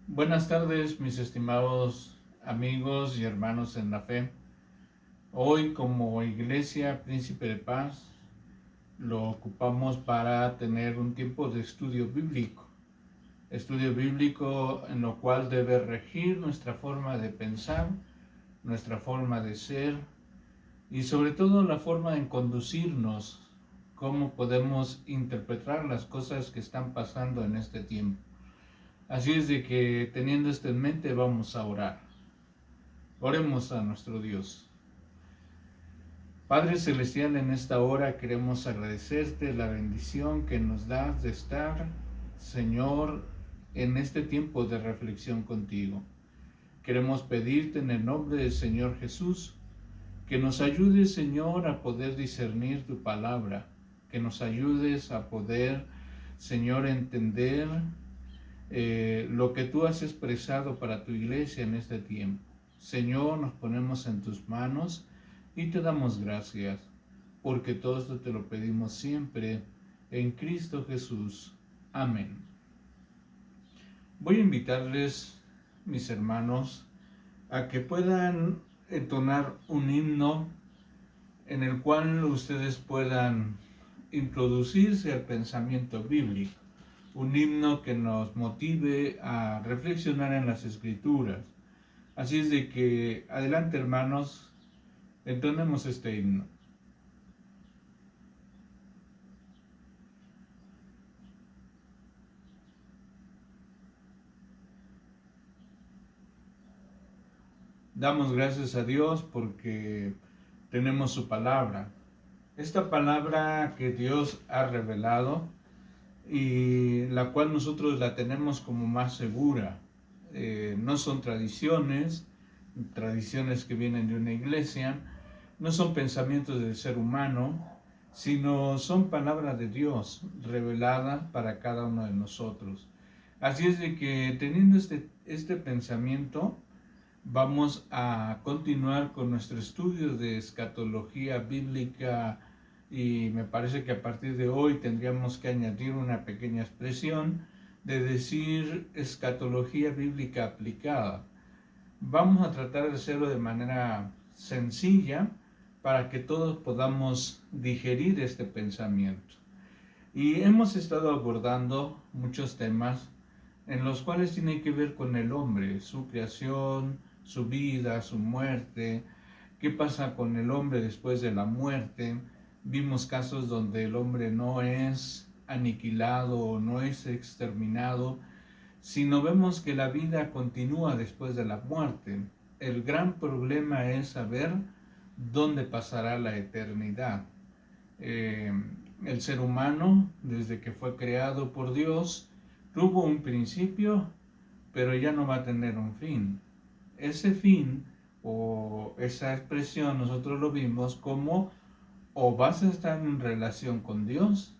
Buenas tardes, mis estimados amigos y hermanos en la fe. Hoy, como Iglesia Príncipe de Paz, lo ocupamos para tener un tiempo de estudio bíblico en lo cual debe regir nuestra forma de pensar, nuestra forma de ser y sobre todo la forma en conducirnos, cómo podemos interpretar las cosas que están pasando en este tiempo. Así es de que teniendo esto en mente vamos a orar. Oremos a nuestro Dios. Padre Celestial, en esta hora queremos agradecerte la bendición que nos das de estar, Señor, en este tiempo de reflexión contigo. Queremos pedirte en el nombre del Señor Jesús que nos ayudes, Señor, a poder discernir tu palabra, que nos ayudes a poder, Señor, entender lo que tú has expresado para tu iglesia en este tiempo. Señor, nos ponemos en tus manos y te damos gracias, porque todo esto te lo pedimos siempre en Cristo Jesús. Amén. Voy a invitarles, mis hermanos, a que puedan entonar un himno en el cual ustedes puedan introducirse al pensamiento bíblico. Un himno que nos motive a reflexionar en las Escrituras. Así es de que, adelante hermanos, entonemos este himno. Damos gracias a Dios porque tenemos su palabra. Esta palabra que Dios ha revelado y la cual nosotros la tenemos como más segura. No son tradiciones que vienen de una iglesia, no son pensamientos del ser humano, sino son palabras de Dios reveladas para cada uno de nosotros. Así es de que teniendo este pensamiento, vamos a continuar con nuestro estudio de escatología bíblica y me parece que a partir de hoy tendríamos que añadir una pequeña expresión de decir escatología bíblica aplicada. Vamos a tratar de hacerlo de manera sencilla para que todos podamos digerir este pensamiento. Y hemos estado abordando muchos temas en los cuales tienen que ver con el hombre, su creación, su vida, su muerte, qué pasa con el hombre después de la muerte. Vimos casos donde el hombre no es aniquilado o no es exterminado, sino vemos que la vida continúa después de la muerte. El gran problema es saber dónde pasará la eternidad. Eh, el ser humano, desde que fue creado por Dios, tuvo un principio, pero ya no va a tener un fin. Ese fin o esa expresión nosotros lo vimos como o vas a estar en relación con Dios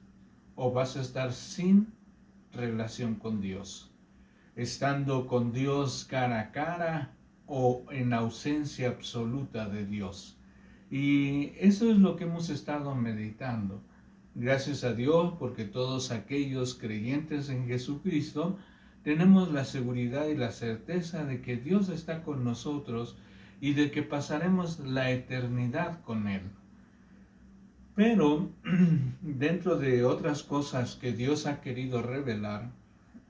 o vas a estar sin relación con Dios. Estando con Dios cara a cara o en ausencia absoluta de Dios. Y eso es lo que hemos estado meditando. Gracias a Dios porque todos aquellos creyentes en Jesucristo tenemos la seguridad y la certeza de que Dios está con nosotros y de que pasaremos la eternidad con Él. Pero dentro de otras cosas que Dios ha querido revelar,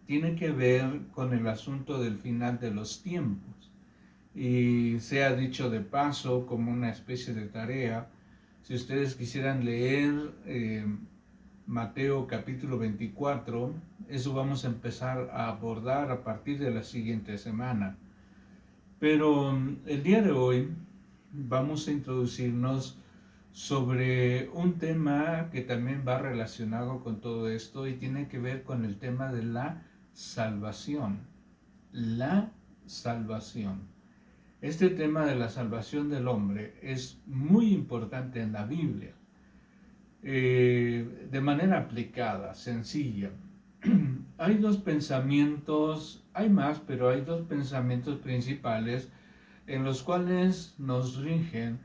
tiene que ver con el asunto del final de los tiempos. Y sea dicho de paso, como una especie de tarea, si ustedes quisieran leer Mateo capítulo 24, eso vamos a empezar a abordar a partir de la siguiente semana. Pero el día de hoy vamos a introducirnos sobre un tema que también va relacionado con todo esto y tiene que ver con el tema de la salvación. La salvación. Este tema de la salvación del hombre es muy importante en la Biblia, de manera aplicada, sencilla. Hay dos pensamientos, hay más, pero hay dos pensamientos principales en los cuales nos rigen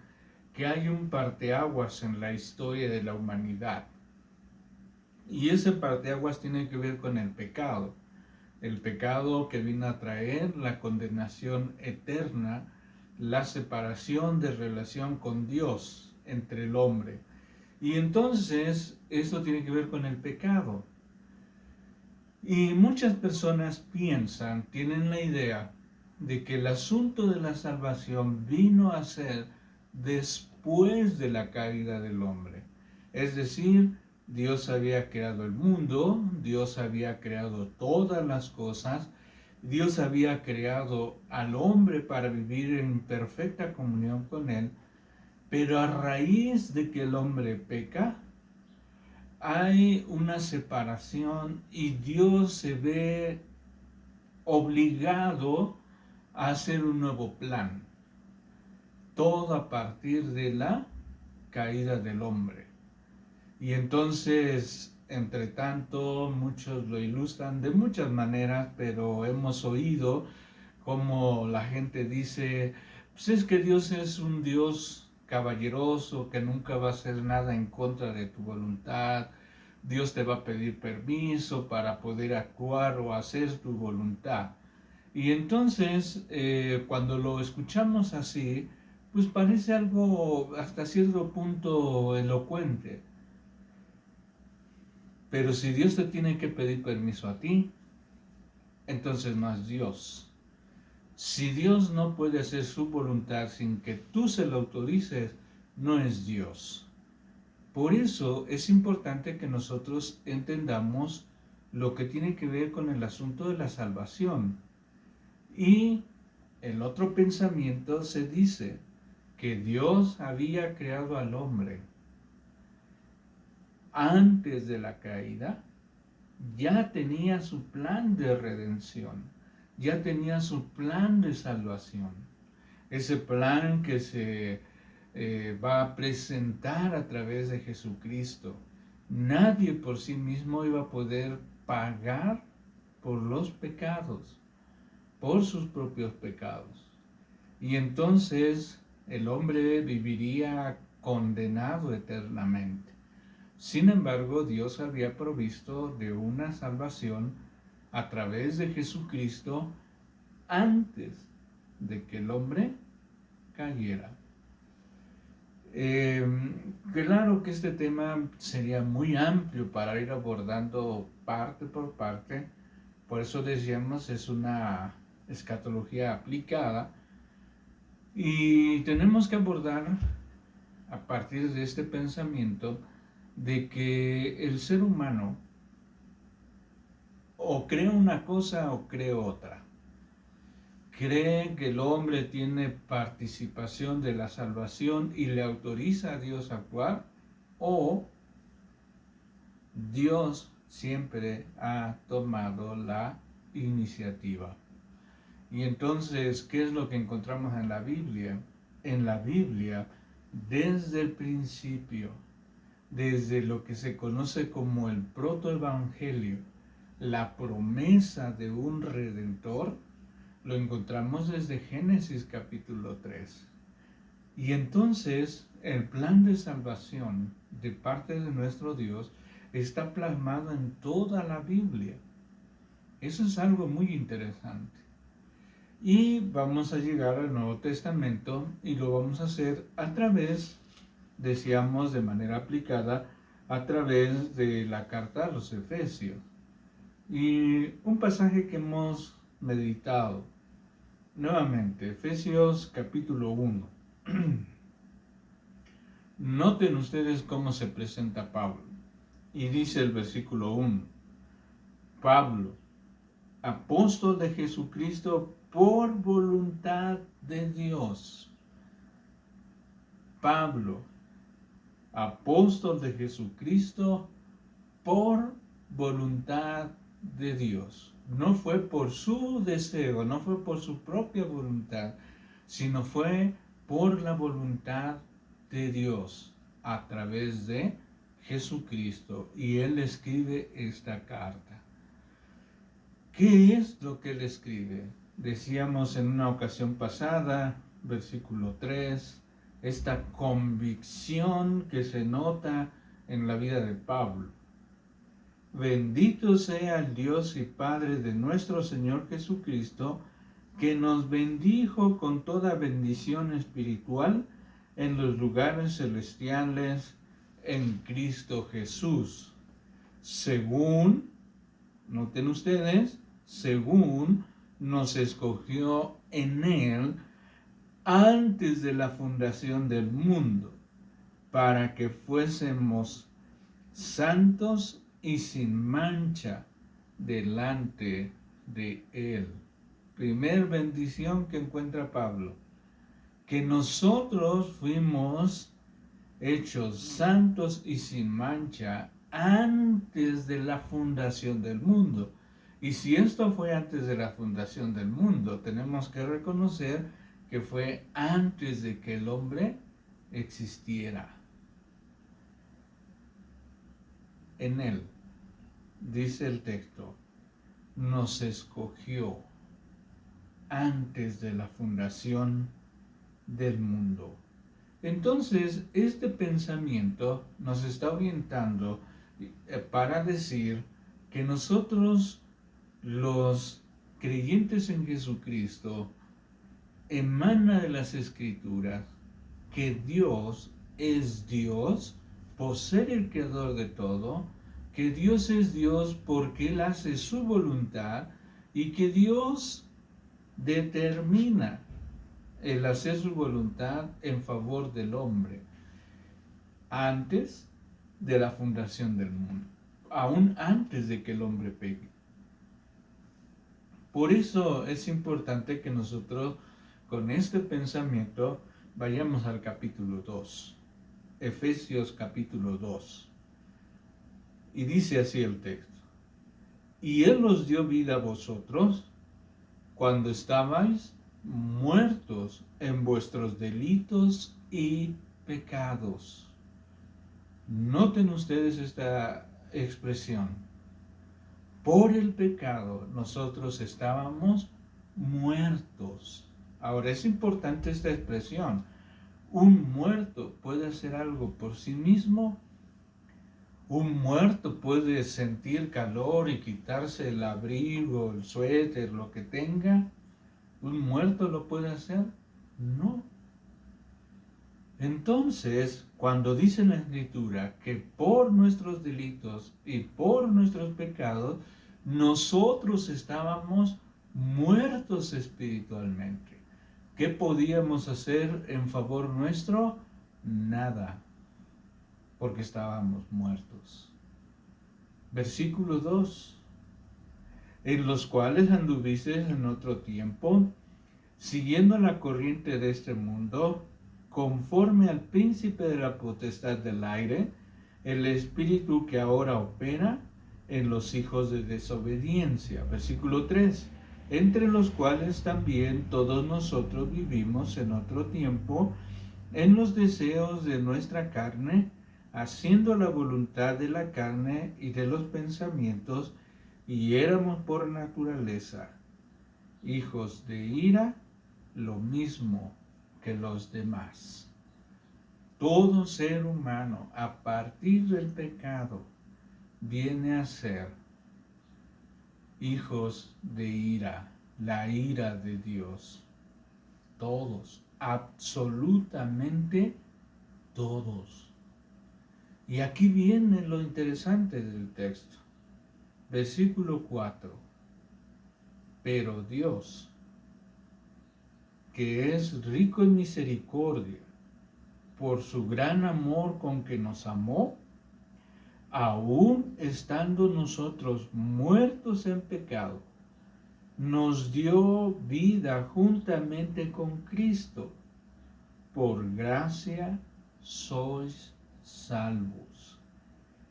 que hay un parteaguas en la historia de la humanidad. Y ese parteaguas tiene que ver con el pecado. El pecado que vino a traer la condenación eterna, la separación de relación con Dios entre el hombre. Y entonces esto tiene que ver con el pecado. Y muchas personas piensan, tienen la idea de que el asunto de la salvación vino a ser después de la caída del hombre. Es decir, Dios había creado el mundo, Dios había creado todas las cosas, Dios había creado al hombre para vivir en perfecta comunión con Él, pero a raíz de que el hombre peca, hay una separación y Dios se ve obligado a hacer un nuevo plan. Todo a partir de la caída del hombre. Y entonces, entre tanto, muchos lo ilustran de muchas maneras, pero hemos oído como la gente dice, pues es que Dios es un Dios caballeroso, que nunca va a hacer nada en contra de tu voluntad. Dios te va a pedir permiso para poder actuar o hacer tu voluntad. Y entonces, cuando lo escuchamos así, pues parece algo hasta cierto punto elocuente. Pero si Dios te tiene que pedir permiso a ti, entonces no es Dios. Si Dios no puede hacer su voluntad sin que tú se lo autorices, no es Dios. Por eso es importante que nosotros entendamos lo que tiene que ver con el asunto de la salvación. Y el otro pensamiento se dice que Dios había creado al hombre antes de la caída, ya tenía su plan de redención, ya tenía su plan de salvación. Ese plan que se va a presentar a través de Jesucristo. Nadie por sí mismo iba a poder pagar por los pecados, por sus propios pecados. Y entonces el hombre viviría condenado eternamente. Sin embargo, Dios había provisto de una salvación a través de Jesucristo antes de que el hombre cayera. Claro que este tema sería muy amplio para ir abordando parte por parte, por eso decíamos es una escatología aplicada y tenemos que abordar a partir de este pensamiento de que el ser humano o cree una cosa o cree otra. Cree que el hombre tiene participación de la salvación y le autoriza a Dios a actuar, o Dios siempre ha tomado la iniciativa. Y entonces, ¿qué es lo que encontramos en la Biblia? En la Biblia, desde el principio, desde lo que se conoce como el protoevangelio, la promesa de un redentor, lo encontramos desde Génesis capítulo 3. Y entonces el plan de salvación de parte de nuestro Dios está plasmado en toda la Biblia. Eso es algo muy interesante. Y vamos a llegar al Nuevo Testamento y lo vamos a hacer a través, decíamos de manera aplicada, a través de la carta a los Efesios. Y un pasaje que hemos meditado nuevamente, Efesios capítulo 1. Noten ustedes cómo se presenta Pablo. Y dice el versículo 1, Pablo, apóstol de Jesucristo por voluntad de Dios. Pablo, apóstol de Jesucristo por voluntad de Dios. No fue por su deseo, no fue por su propia voluntad, sino fue por la voluntad de Dios a través de Jesucristo. Y él escribe esta carta. ¿Qué es lo que él escribe? Decíamos en una ocasión pasada, versículo 3, esta convicción que se nota en la vida de Pablo. Bendito sea el Dios y Padre de nuestro Señor Jesucristo, que nos bendijo con toda bendición espiritual en los lugares celestiales en Cristo Jesús. Según, noten ustedes, según nos escogió en Él antes de la fundación del mundo, para que fuésemos santos y sin mancha delante de Él. Primer bendición que encuentra Pablo, que nosotros fuimos hechos santos y sin mancha antes de la fundación del mundo. Y si esto fue antes de la fundación del mundo, tenemos que reconocer que fue antes de que el hombre existiera. En Él, dice el texto, nos escogió antes de la fundación del mundo. Entonces, este pensamiento nos está orientando para decir que nosotros, los creyentes en Jesucristo, emana de las Escrituras que Dios es Dios por ser el creador de todo, que Dios es Dios porque Él hace su voluntad y que Dios determina el hacer su voluntad en favor del hombre antes de la fundación del mundo, aún antes de que el hombre peque. Por eso es importante que nosotros con este pensamiento vayamos al capítulo 2, Efesios capítulo 2. Y dice así el texto: y Él os dio vida a vosotros cuando estabais muertos en vuestros delitos y pecados. Noten ustedes esta expresión. Por el pecado nosotros estábamos muertos. Ahora es importante esta expresión. Un muerto puede hacer algo por sí mismo. Un muerto puede sentir calor y quitarse el abrigo, el suéter, lo que tenga. ¿Un muerto lo puede hacer? No. Entonces, cuando dice la Escritura que por nuestros delitos y por nuestros pecados, nosotros estábamos muertos espiritualmente. ¿Qué podíamos hacer en favor nuestro? Nada, porque estábamos muertos. Versículo 2. En los cuales anduvisteis en otro tiempo, siguiendo la corriente de este mundo, conforme al príncipe de la potestad del aire, el espíritu que ahora opera en los hijos de desobediencia. Versículo 3. Entre los cuales también todos nosotros vivimos en otro tiempo, en los deseos de nuestra carne, haciendo la voluntad de la carne y de los pensamientos, y éramos por naturaleza hijos de ira, lo mismo que los demás. Todo ser humano, a partir del pecado, viene a ser hijos de ira, la ira de Dios. Todos, absolutamente todos. Y aquí viene lo interesante del texto. Versículo 4. Pero Dios, que es rico en misericordia, por su gran amor con que nos amó, aun estando nosotros muertos en pecado, nos dio vida juntamente con Cristo. Por gracia sois salvos.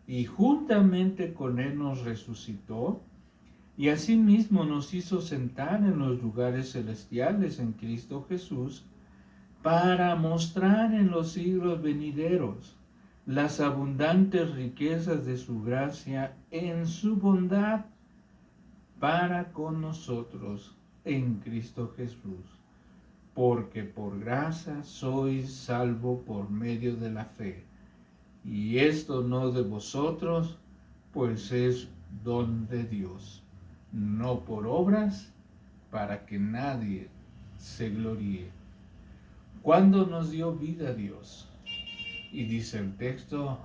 Y juntamente con Él nos resucitó, y asimismo nos hizo sentar en los lugares celestiales en Cristo Jesús, para mostrar en los siglos venideros las abundantes riquezas de su gracia en su bondad para con nosotros en Cristo Jesús. Porque por gracia sois salvo por medio de la fe. Y esto no de vosotros, pues es don de Dios, no por obras, para que nadie se gloríe. ¿Cuándo nos dio vida Dios? Y dice el texto,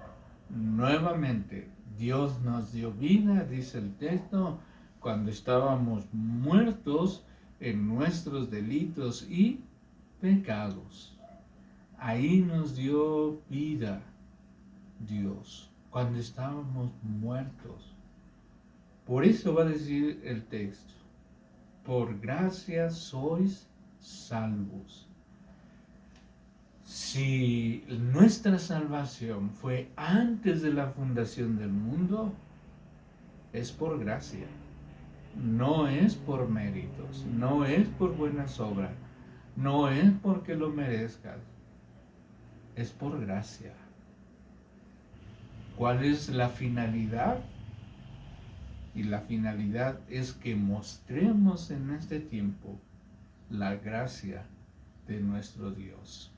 nuevamente, Dios nos dio vida, dice el texto, cuando estábamos muertos en nuestros delitos y pecados. Ahí nos dio vida Dios, cuando estábamos muertos. Por eso va a decir el texto, por gracia sois salvos. Si nuestra salvación fue antes de la fundación del mundo, es por gracia, no es por méritos, no es por buenas obras, no es porque lo merezcas, es por gracia. ¿Cuál es la finalidad? Y la finalidad es que mostremos en este tiempo la gracia de nuestro Dios.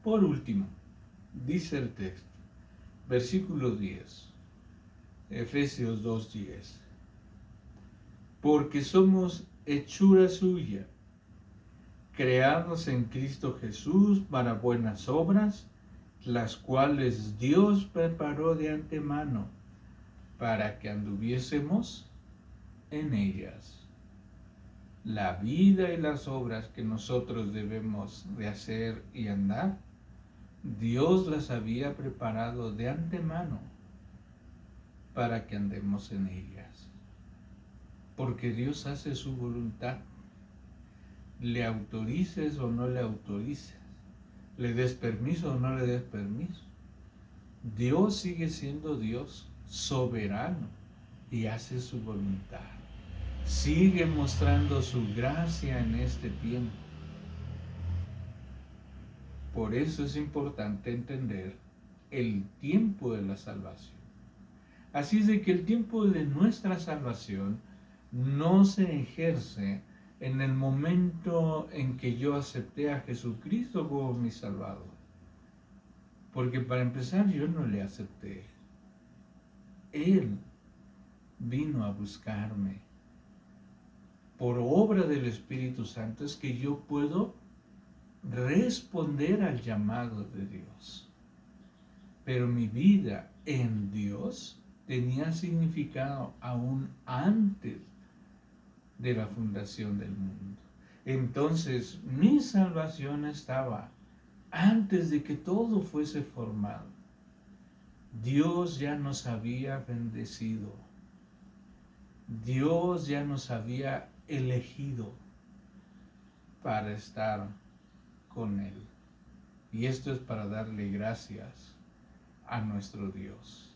Por último, dice el texto, versículo 10, Efesios 2:10, porque somos hechura suya, creados en Cristo Jesús para buenas obras, las cuales Dios preparó de antemano para que anduviésemos en ellas. La vida y las obras que nosotros debemos de hacer y andar, Dios las había preparado de antemano para que andemos en ellas. Porque Dios hace su voluntad. Le autorices o no le autorices, le des permiso o no le des permiso. Dios sigue siendo Dios soberano y hace su voluntad. Sigue mostrando su gracia en este tiempo. Por eso es importante entender el tiempo de la salvación. Así es de que el tiempo de nuestra salvación no se ejerce en el momento en que yo acepté a Jesucristo como mi Salvador. Porque para empezar yo no le acepté. Él vino a buscarme. Por obra del Espíritu Santo es que yo puedo responder al llamado de Dios. Pero mi vida en Dios tenía significado aún antes de la fundación del mundo. Entonces mi salvación estaba antes de que todo fuese formado. Dios ya nos había bendecido. Dios ya nos había elegido para estar con Él. Y esto es para darle gracias a nuestro Dios.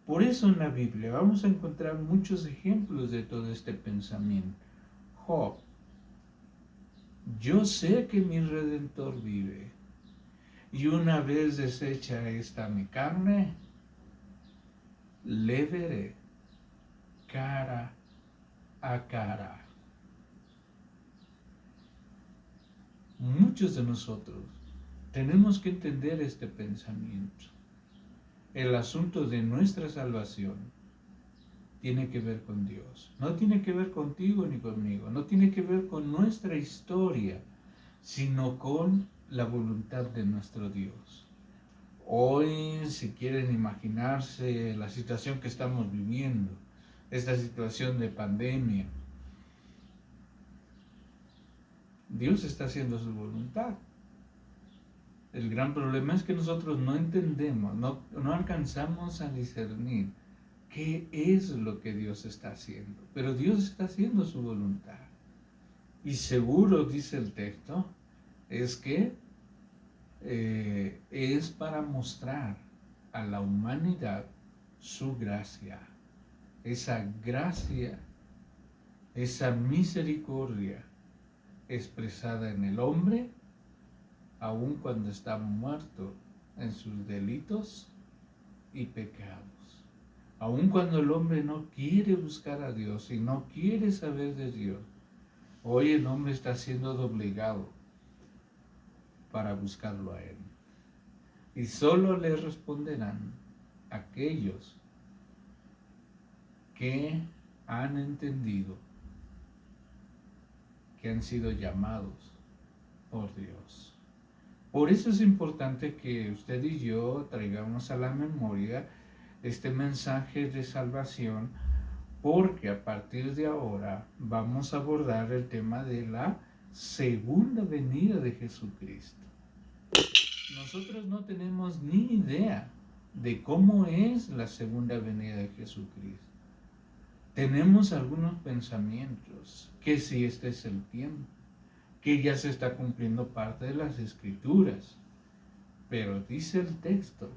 Por eso en la Biblia vamos a encontrar muchos ejemplos de todo este pensamiento. Job, yo sé que mi Redentor vive, y una vez deshecha esta mi carne, le veré cara a cara. Muchos de nosotros tenemos que entender este pensamiento. El asunto de nuestra salvación tiene que ver con Dios. No tiene que ver contigo ni conmigo. No tiene que ver con nuestra historia, sino con la voluntad de nuestro Dios. Hoy, si quieren imaginarse la situación que estamos viviendo, esta situación de pandemia, Dios está haciendo su voluntad. El gran problema es que nosotros no entendemos, no alcanzamos a discernir qué es lo que Dios está haciendo. Pero Dios está haciendo su voluntad. Y seguro, dice el texto, es que es para mostrar a la humanidad su gracia. Esa gracia, esa misericordia expresada en el hombre, aun cuando está muerto en sus delitos y pecados. Aun cuando el hombre no quiere buscar a Dios y no quiere saber de Dios, hoy el hombre está siendo doblegado para buscarlo a Él. Y solo le responderán aquellos que han entendido que han sido llamados por Dios. Por eso es importante que usted y yo traigamos a la memoria este mensaje de salvación, porque a partir de ahora vamos a abordar el tema de la segunda venida de Jesucristo. Nosotros no tenemos ni idea de cómo es la segunda venida de Jesucristo. Tenemos algunos pensamientos, que si este es el tiempo, que ya se está cumpliendo parte de las Escrituras, pero dice el texto,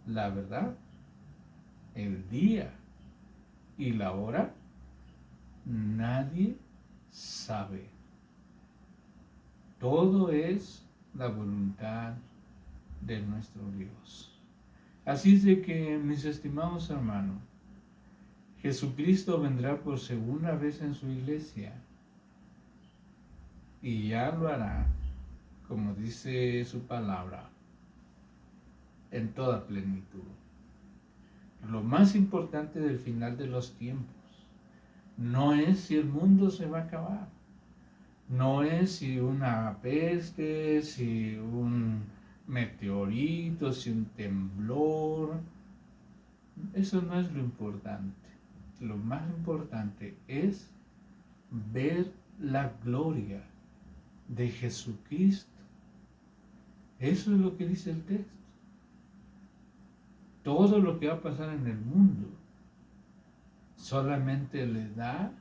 la verdad, el día y la hora, nadie sabe. Todo es la voluntad de nuestro Dios. Así es de que, mis estimados hermanos, Jesucristo vendrá por segunda vez en su iglesia y ya lo hará, como dice su palabra, en toda plenitud. Lo más importante del final de los tiempos no es si el mundo se va a acabar, no es si una peste, si un meteorito, si un temblor. Eso no es lo importante. Lo más importante es ver la gloria de Jesucristo. Eso es lo que dice el texto. Todo lo que va a pasar en el mundo solamente le da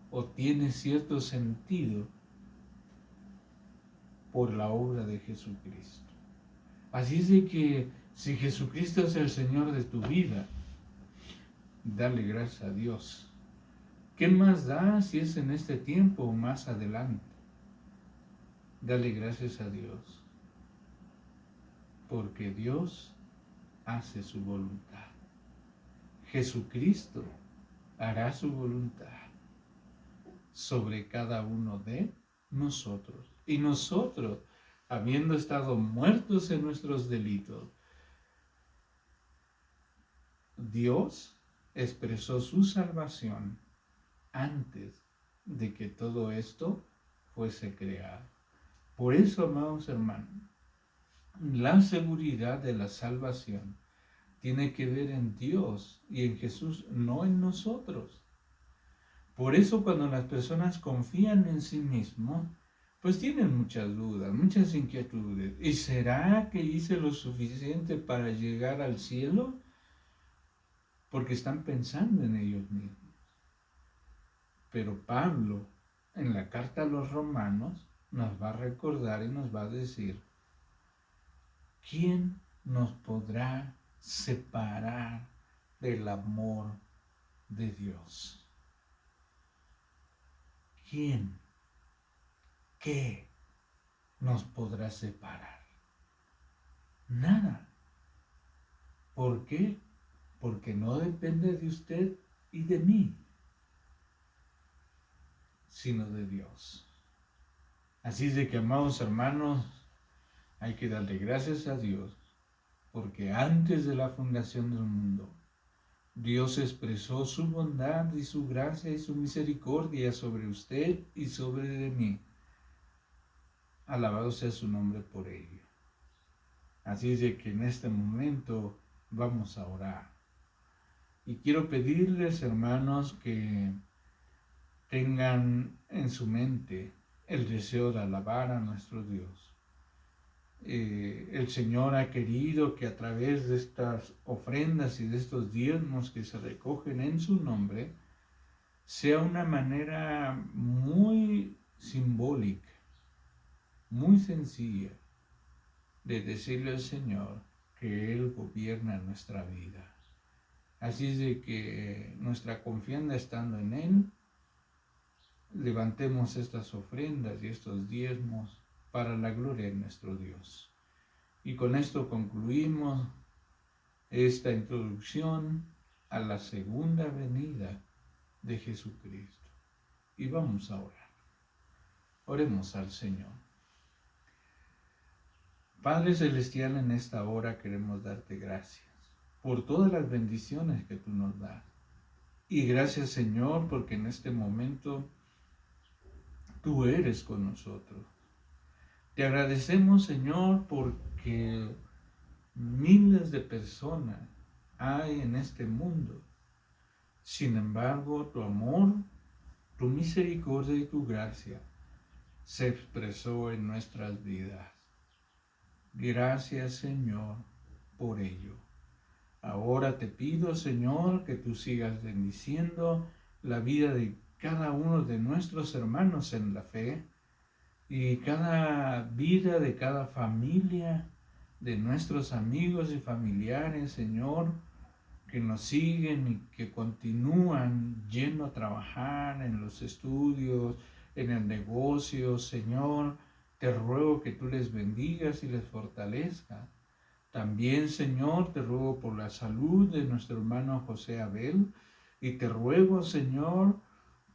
o tiene cierto sentido por la obra de Jesucristo. Así es de que si Jesucristo es el Señor de tu vida, dale gracias a Dios. ¿Qué más da si es en este tiempo o más adelante? Dale gracias a Dios, porque Dios hace su voluntad. Jesucristo hará su voluntad sobre cada uno de nosotros. Y nosotros, habiendo estado muertos en nuestros delitos, Dios expresó su salvación antes de que todo esto fuese creado. Por eso, amados hermanos, la seguridad de la salvación tiene que ver en Dios y en Jesús, no en nosotros. Por eso cuando las personas confían en sí mismos, pues tienen muchas dudas, muchas inquietudes. ¿Y será que hice lo suficiente para llegar al cielo? Porque están pensando en ellos mismos. Pero Pablo, en la carta a los Romanos, nos va a recordar y nos va a decir, ¿quién nos podrá separar del amor de Dios? ¿Quién? ¿Qué nos podrá separar? Nada. ¿Por qué? Porque no depende de usted y de mí, sino de Dios. Así es de que, amados hermanos, hay que darle gracias a Dios, porque antes de la fundación del mundo, Dios expresó su bondad y su gracia y su misericordia sobre usted y sobre de mí. Alabado sea su nombre por ello. Así es de que en este momento vamos a orar. Y quiero pedirles, hermanos, que tengan en su mente el deseo de alabar a nuestro Dios. El Señor ha querido que a través de estas ofrendas y de estos diezmos que se recogen en su nombre, sea una manera muy simbólica, muy sencilla, de decirle al Señor que Él gobierna nuestra vida. Así es de que nuestra confianza estando en Él, levantemos estas ofrendas y estos diezmos para la gloria de nuestro Dios. Y con esto concluimos esta introducción a la segunda venida de Jesucristo. Y vamos a orar. Oremos al Señor. Padre Celestial, en esta hora queremos darte gracias. por todas las bendiciones que tú nos das. Y gracias, Señor, porque en este momento tú eres con nosotros. Te agradecemos, Señor, porque miles de personas hay en este mundo. Sin embargo, tu amor, tu misericordia y tu gracia se expresó en nuestras vidas. Gracias, Señor, por ello. Ahora te pido, Señor, que tú sigas bendiciendo la vida de cada uno de nuestros hermanos en la fe y cada vida de cada familia, de nuestros amigos y familiares, Señor, que nos siguen y que continúan yendo a trabajar en los estudios, en el negocio, Señor. Te ruego que tú les bendigas y les fortalezcas. También, Señor, te ruego por la salud de nuestro hermano José Abel y te ruego, Señor,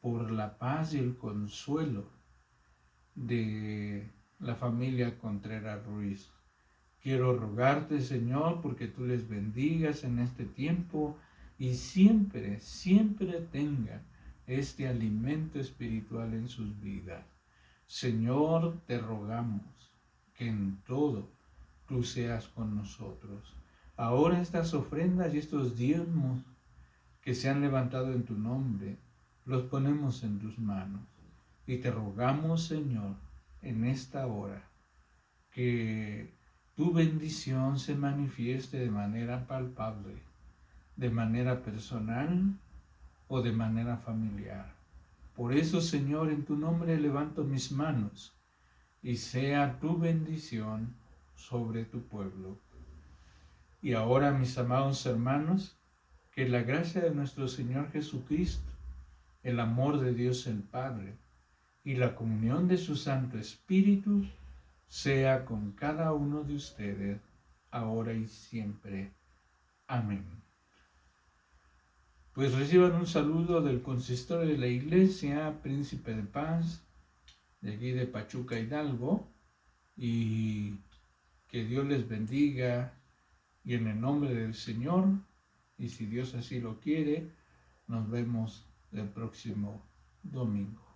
por la paz y el consuelo de la familia Contreras Ruiz. Quiero rogarte, Señor, porque tú les bendigas en este tiempo y siempre, siempre tengan este alimento espiritual en sus vidas. Señor, te rogamos que en todo tú seas con nosotros. Ahora estas ofrendas y estos diezmos que se han levantado en tu nombre, los ponemos en tus manos. Y te rogamos, Señor, en esta hora, que tu bendición se manifieste de manera palpable, de manera personal o de manera familiar. Por eso, Señor, en tu nombre levanto mis manos y sea tu bendición sobre tu pueblo. Y ahora, mis amados hermanos, que la gracia de nuestro Señor Jesucristo, el amor de Dios el Padre y la comunión de su Santo Espíritu sea con cada uno de ustedes, ahora y siempre. Amén. Pues reciban un saludo del consistorio de la Iglesia, Príncipe de Paz, de aquí de Pachuca, Hidalgo, y que Dios les bendiga, y en el nombre del Señor, y si Dios así lo quiere, nos vemos el próximo domingo.